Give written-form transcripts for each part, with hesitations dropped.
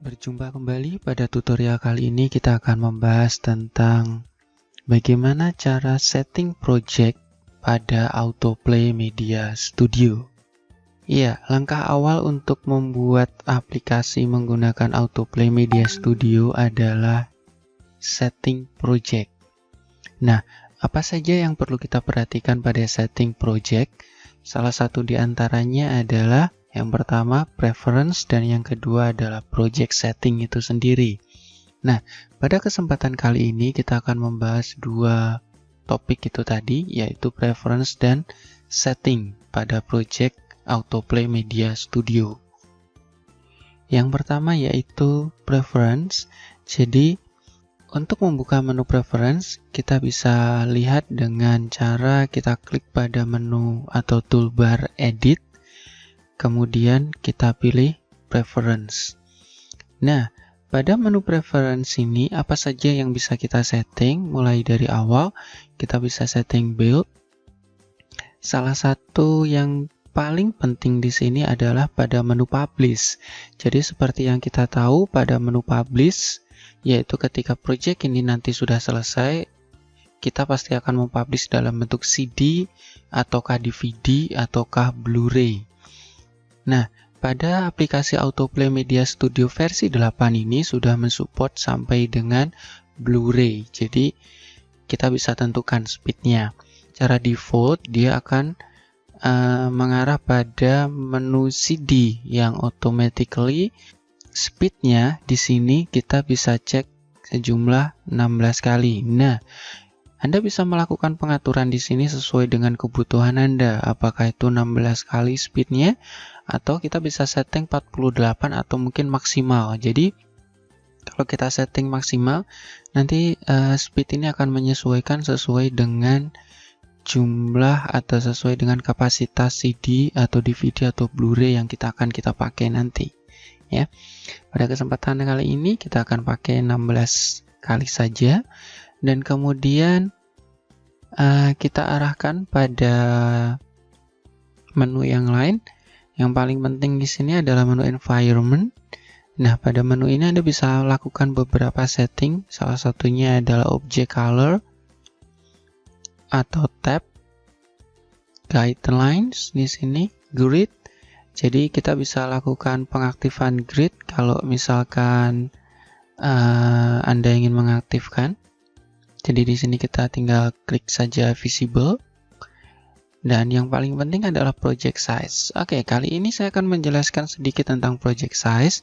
Berjumpa kembali pada tutorial kali ini kita akan membahas tentang bagaimana cara setting project pada Autoplay Media Studio. Iya, langkah awal untuk membuat aplikasi menggunakan Autoplay Media Studio adalah setting project. Nah, apa saja yang perlu kita perhatikan pada setting project? Salah satu di antaranya adalah yang pertama, preference, dan yang kedua adalah project setting itu sendiri. Nah, pada kesempatan kali ini kita akan membahas dua topik itu tadi, yaitu preference dan setting pada project Autoplay Media Studio. Yang pertama yaitu preference. Jadi, untuk membuka menu preference, kita bisa lihat dengan cara kita klik pada menu atau toolbar edit. Kemudian kita pilih preference. Nah, pada menu preference ini apa saja yang bisa kita setting? Mulai dari awal, kita bisa setting build. Salah satu yang paling penting di sini adalah pada menu publish. Jadi seperti yang kita tahu pada menu publish, yaitu ketika project ini nanti sudah selesai, kita pasti akan mempublish dalam bentuk CD, ataukah DVD, ataukah Blu-ray. Nah, pada aplikasi Autoplay Media Studio versi 8 ini sudah mensupport sampai dengan Blu-ray. Jadi, kita bisa tentukan speednya. Secara default, dia akan mengarah pada menu CD yang automatically speednya di sini kita bisa cek sejumlah 16 kali. Nah, Anda bisa melakukan pengaturan di sini sesuai dengan kebutuhan Anda. Apakah itu 16 kali speednya, atau kita bisa setting 48 atau mungkin maksimal. Jadi, kalau kita setting maksimal, nanti speed ini akan menyesuaikan sesuai dengan jumlah atau sesuai dengan kapasitas CD atau DVD atau Blu-ray yang kita pakai nanti. Ya, pada kesempatan kali ini kita akan pakai 16 kali saja. Dan kemudian kita arahkan pada menu yang lain. Yang paling penting di sini adalah menu environment. Nah, pada menu ini Anda bisa lakukan beberapa setting. Salah satunya adalah object color atau tab, guidelines di sini, grid. Jadi kita bisa lakukan pengaktifan grid kalau misalkan Anda ingin mengaktifkan. Jadi di sini kita tinggal klik saja visible. Dan yang paling penting adalah project size. Oke, kali ini saya akan menjelaskan sedikit tentang project size.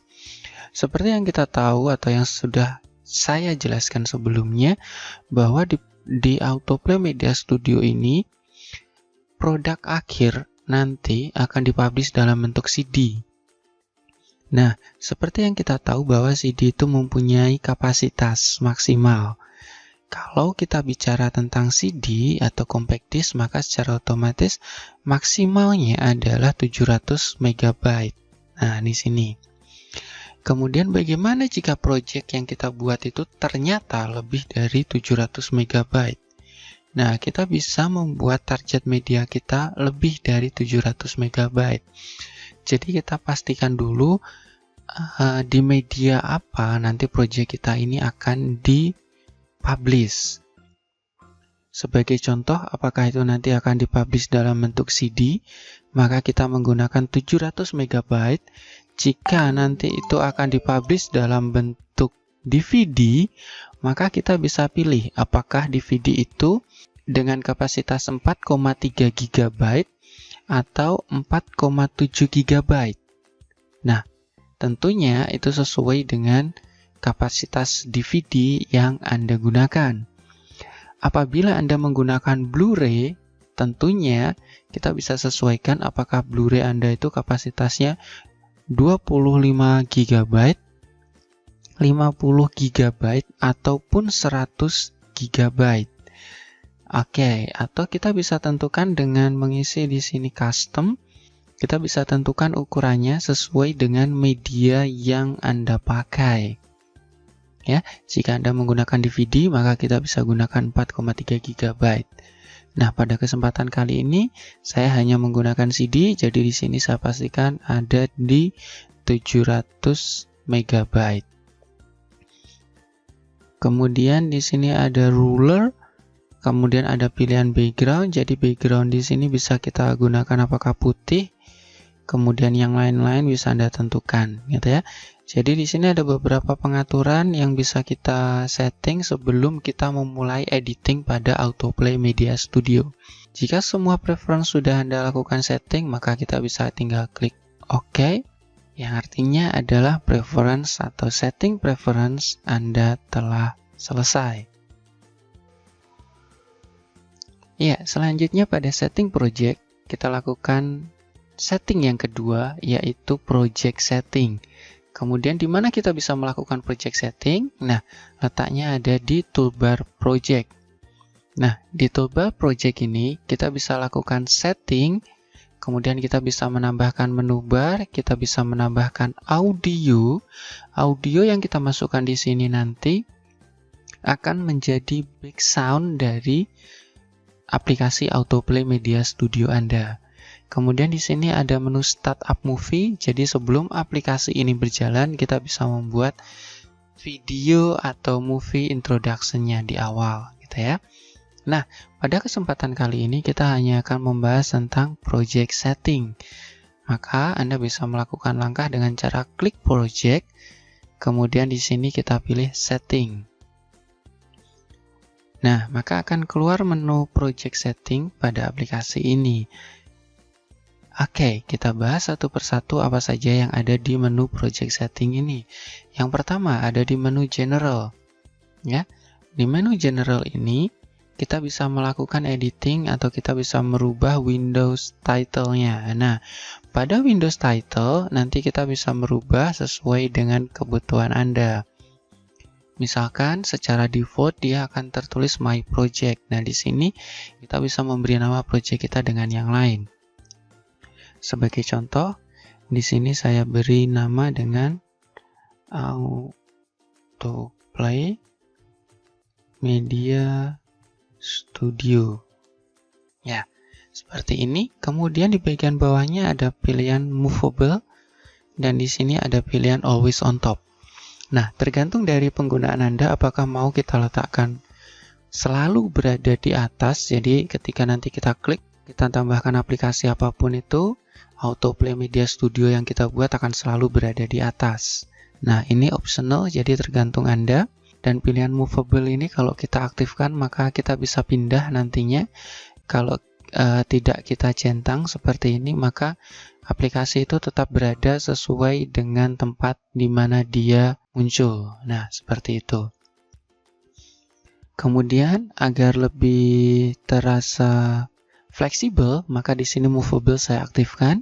Seperti yang kita tahu atau yang sudah saya jelaskan sebelumnya, bahwa di Autoplay Media Studio ini produk akhir nanti akan dipublish dalam bentuk CD. Nah, seperti yang kita tahu bahwa CD itu mempunyai kapasitas maksimal. Kalau kita bicara tentang CD atau compact disc, maka secara otomatis maksimalnya adalah 700 MB. Nah, di sini. Kemudian bagaimana jika project yang kita buat itu ternyata lebih dari 700 MB? Nah, kita bisa membuat target media kita lebih dari 700 MB. Jadi kita pastikan dulu di media apa nanti project kita ini akan dipublish. Sebagai contoh, apakah itu nanti akan dipublish dalam bentuk CD, maka kita menggunakan 700 MB. Jika nanti itu akan dipublish dalam bentuk DVD, maka kita bisa pilih apakah DVD itu dengan kapasitas 4,3 GB atau 4,7 GB. Nah, tentunya itu sesuai dengan kapasitas DVD yang Anda gunakan. Apabila Anda menggunakan Blu-ray, tentunya kita bisa sesuaikan apakah Blu-ray Anda itu kapasitasnya 25 GB, 50 GB, ataupun 100 GB. Oke, atau kita bisa tentukan dengan mengisi di sini custom. Kita bisa tentukan ukurannya sesuai dengan media yang Anda pakai. Ya, jika Anda menggunakan DVD, maka kita bisa gunakan 4,3 GB. Nah, pada kesempatan kali ini saya hanya menggunakan CD, jadi di sini saya pastikan ada di 700 MB. Kemudian di sini ada ruler, kemudian ada pilihan background. Jadi background di sini bisa kita gunakan apakah putih, kemudian yang lain-lain bisa Anda tentukan, gitu ya. Jadi di sini ada beberapa pengaturan yang bisa kita setting sebelum kita memulai editing pada Autoplay Media Studio. Jika semua preference sudah Anda lakukan setting, maka kita bisa tinggal klik OK, yang artinya adalah preference atau setting preference Anda telah selesai. Ya, selanjutnya pada setting project, kita lakukan setting yang kedua, yaitu project setting. Kemudian di mana kita bisa melakukan project setting? Nah, letaknya ada di toolbar project. Nah, di toolbar project ini kita bisa lakukan setting, kemudian kita bisa menambahkan menu bar, kita bisa menambahkan audio. Audio yang kita masukkan di sini nanti akan menjadi background dari aplikasi Autoplay Media Studio Anda. Kemudian di sini ada menu Startup Movie. Jadi sebelum aplikasi ini berjalan, kita bisa membuat video atau movie introduction-nya di awal, gitu ya. Nah, pada kesempatan kali ini kita hanya akan membahas tentang project setting. Maka Anda bisa melakukan langkah dengan cara klik project, kemudian di sini kita pilih setting. Nah, maka akan keluar menu project setting pada aplikasi ini. Oke, kita bahas satu persatu apa saja yang ada di menu project setting ini. Yang pertama ada di menu general. Ya, di menu general ini kita bisa melakukan editing atau kita bisa merubah Windows title-nya. Nah, pada Windows title nanti kita bisa merubah sesuai dengan kebutuhan Anda. Misalkan secara default dia akan tertulis My Project. Nah, di sini kita bisa memberi nama project kita dengan yang lain. Sebagai contoh, di sini saya beri nama dengan Autoplay Media Studio. Ya, seperti ini. Kemudian di bagian bawahnya ada pilihan movable dan di sini ada pilihan always on top. Nah, tergantung dari penggunaan Anda apakah mau kita letakkan selalu berada di atas. Jadi ketika nanti kita klik, kita tambahkan aplikasi apapun itu, Autoplay Media Studio yang kita buat akan selalu berada di atas. Nah, ini optional, jadi tergantung Anda. Dan pilihan movable ini kalau kita aktifkan, maka kita bisa pindah nantinya. Kalau tidak kita centang seperti ini, maka aplikasi itu tetap berada sesuai dengan tempat di mana dia muncul. Nah, seperti itu. Kemudian, agar lebih terasa fleksibel, maka di sini movable saya aktifkan.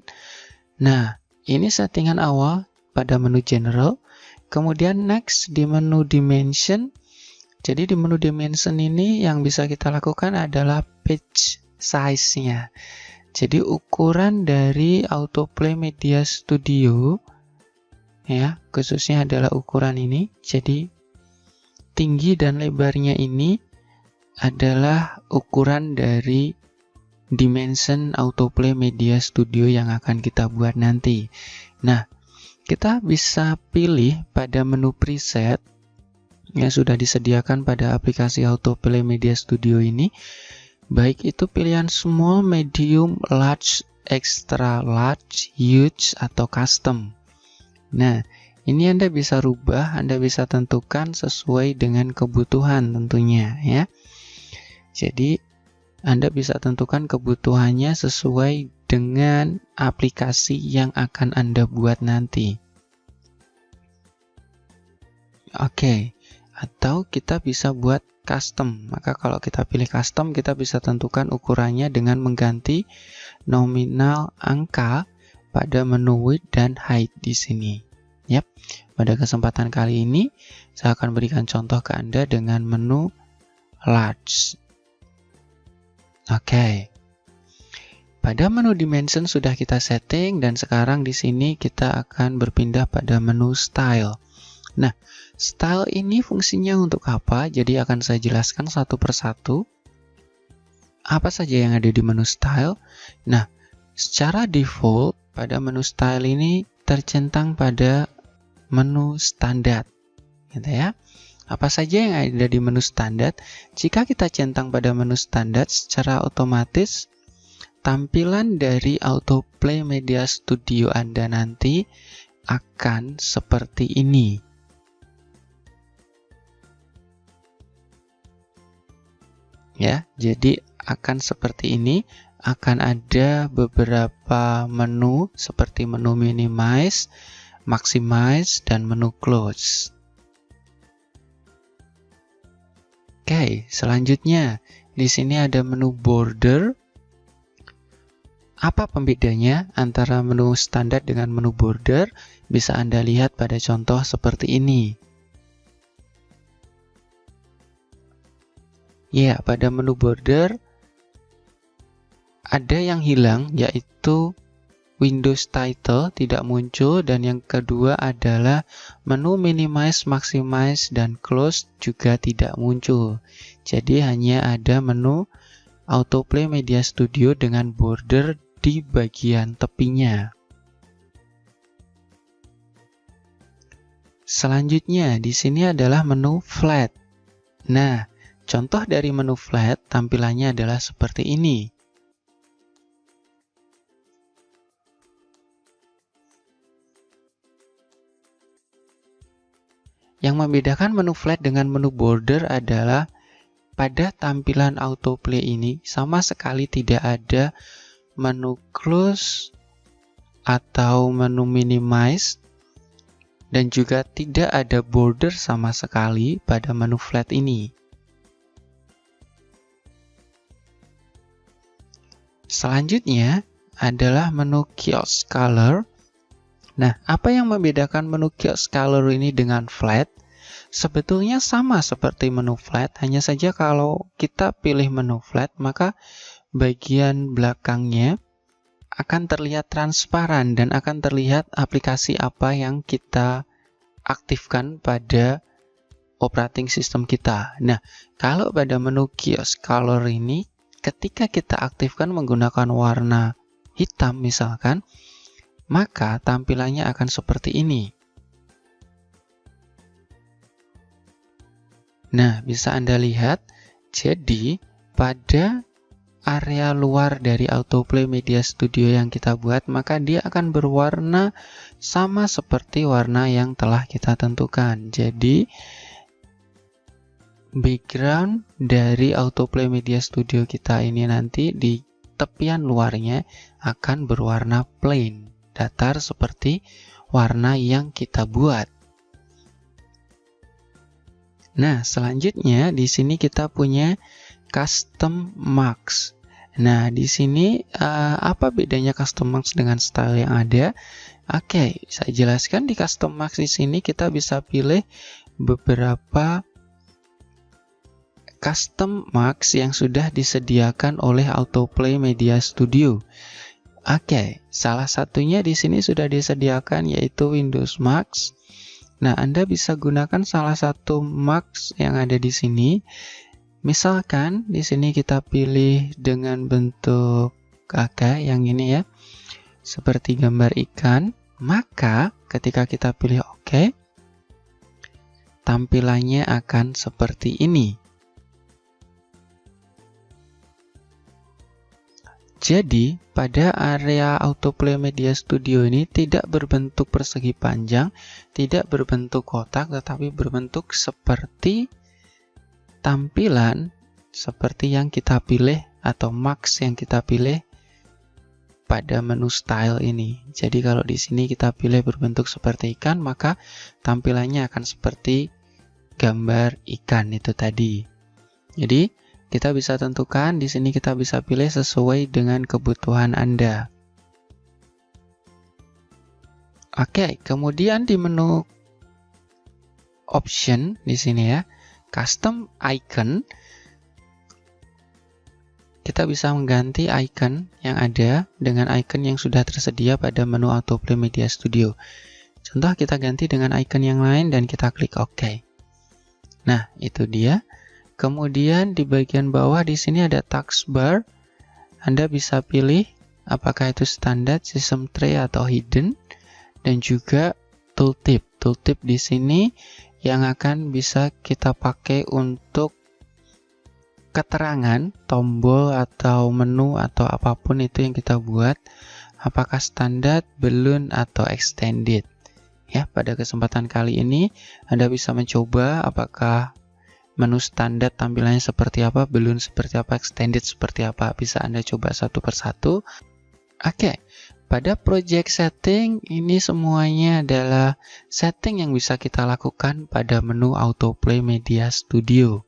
Nah, ini settingan awal pada menu general. Kemudian next di menu dimension. Jadi di menu dimension ini yang bisa kita lakukan adalah page size-nya. Jadi ukuran dari Autoplay Media Studio ya, khususnya adalah ukuran ini. Jadi tinggi dan lebarnya ini adalah ukuran dari dimension Autoplay Media Studio yang akan kita buat nanti. Nah, kita bisa pilih pada menu preset yang sudah disediakan pada aplikasi Autoplay Media Studio ini, baik itu pilihan small, medium, large, extra large, huge, atau custom. Nah, ini Anda bisa rubah, Anda bisa tentukan sesuai dengan kebutuhan tentunya ya. Jadi Anda bisa tentukan kebutuhannya sesuai dengan aplikasi yang akan Anda buat nanti. Oke, atau kita bisa buat custom. Maka kalau kita pilih custom, kita bisa tentukan ukurannya dengan mengganti nominal angka pada menu width dan height di sini. Yap. Pada kesempatan kali ini, saya akan berikan contoh ke Anda dengan menu large. Oke. Pada menu dimension sudah kita setting dan sekarang di sini kita akan berpindah pada menu style. Nah, style ini fungsinya untuk apa? Jadi akan saya jelaskan satu persatu. Apa saja yang ada di menu style? Nah, secara default pada menu style ini tercentang pada menu standar, gitu ya. Apa saja yang ada di menu standar? Jika kita centang pada menu standar, secara otomatis tampilan dari autoplay media studio Anda nanti akan seperti ini. Ya, jadi akan seperti ini. Akan ada beberapa menu seperti menu minimize, maximize, dan menu close. Oke, selanjutnya di sini ada menu border. Apa pembedanya antara menu standar dengan menu border? Bisa Anda lihat pada contoh seperti ini. Ya, pada menu border ada yang hilang, yaitu Windows Title tidak muncul, dan yang kedua adalah menu minimize, maximize, dan close juga tidak muncul. Jadi hanya ada menu autoplay media studio dengan border di bagian tepinya. Selanjutnya di sini adalah menu flat. Nah, contoh dari menu flat tampilannya adalah seperti ini. Yang membedakan menu flat dengan menu border adalah pada tampilan autoplay ini sama sekali tidak ada menu close atau menu minimize, dan juga tidak ada border sama sekali pada menu flat ini. Selanjutnya adalah menu kiosk color. Nah, apa yang membedakan menu kiosk color ini dengan flat? Sebetulnya sama seperti menu flat, hanya saja kalau kita pilih menu flat, maka bagian belakangnya akan terlihat transparan dan akan terlihat aplikasi apa yang kita aktifkan pada operating system kita. Nah, kalau pada menu kiosk color ini, ketika kita aktifkan menggunakan warna hitam misalkan, maka tampilannya akan seperti ini. Nah, bisa Anda lihat, jadi pada area luar dari autoplay media studio yang kita buat, maka dia akan berwarna sama seperti warna yang telah kita tentukan. Jadi, background dari autoplay media studio kita ini nanti di tepian luarnya akan berwarna plain, datar seperti warna yang kita buat. Nah, selanjutnya di sini kita punya custom marks. Nah, di sini apa bedanya custom marks dengan style yang ada? Oke, saya jelaskan. Di custom marks di sini kita bisa pilih beberapa custom marks yang sudah disediakan oleh autoplay media studio. Oke, salah satunya di sini sudah disediakan yaitu Windows marks. Nah, Anda bisa gunakan salah satu marks yang ada di sini. Misalkan di sini kita pilih dengan bentuk kakak yang ini ya, seperti gambar ikan. Maka ketika kita pilih OK, tampilannya akan seperti ini. Jadi, pada area autoplay media studio ini tidak berbentuk persegi panjang, tidak berbentuk kotak, tetapi berbentuk seperti tampilan seperti yang kita pilih atau marks yang kita pilih pada menu style ini. Jadi, kalau di sini kita pilih berbentuk seperti ikan, maka tampilannya akan seperti gambar ikan itu tadi. Jadi, kita bisa tentukan, di sini kita bisa pilih sesuai dengan kebutuhan Anda. Oke, kemudian di menu option di sini ya, custom icon, kita bisa mengganti icon yang ada dengan icon yang sudah tersedia pada menu autoplay media studio. Contoh, kita ganti dengan icon yang lain dan kita klik OK. Nah, itu dia. Kemudian di bagian bawah di sini ada taskbar. Anda bisa pilih apakah itu standar, system tray, atau hidden. Dan juga tooltip. Tooltip di sini yang akan bisa kita pakai untuk keterangan tombol atau menu atau apapun itu yang kita buat, apakah standar, balloon, atau extended. Ya, pada kesempatan kali ini Anda bisa mencoba apakah menu standar tampilannya seperti apa, balloon seperti apa, extended seperti apa. Bisa Anda coba satu persatu. Oke, pada project setting ini semuanya adalah setting yang bisa kita lakukan pada menu Autoplay Media Studio.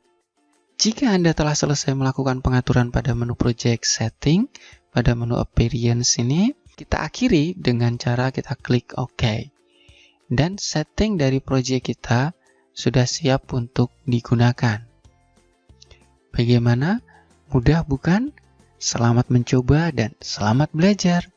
Jika Anda telah selesai melakukan pengaturan pada menu project setting, pada menu appearance ini, kita akhiri dengan cara kita klik OK. Dan setting dari project kita sudah siap untuk digunakan. Bagaimana? Mudah bukan? Selamat mencoba dan selamat belajar!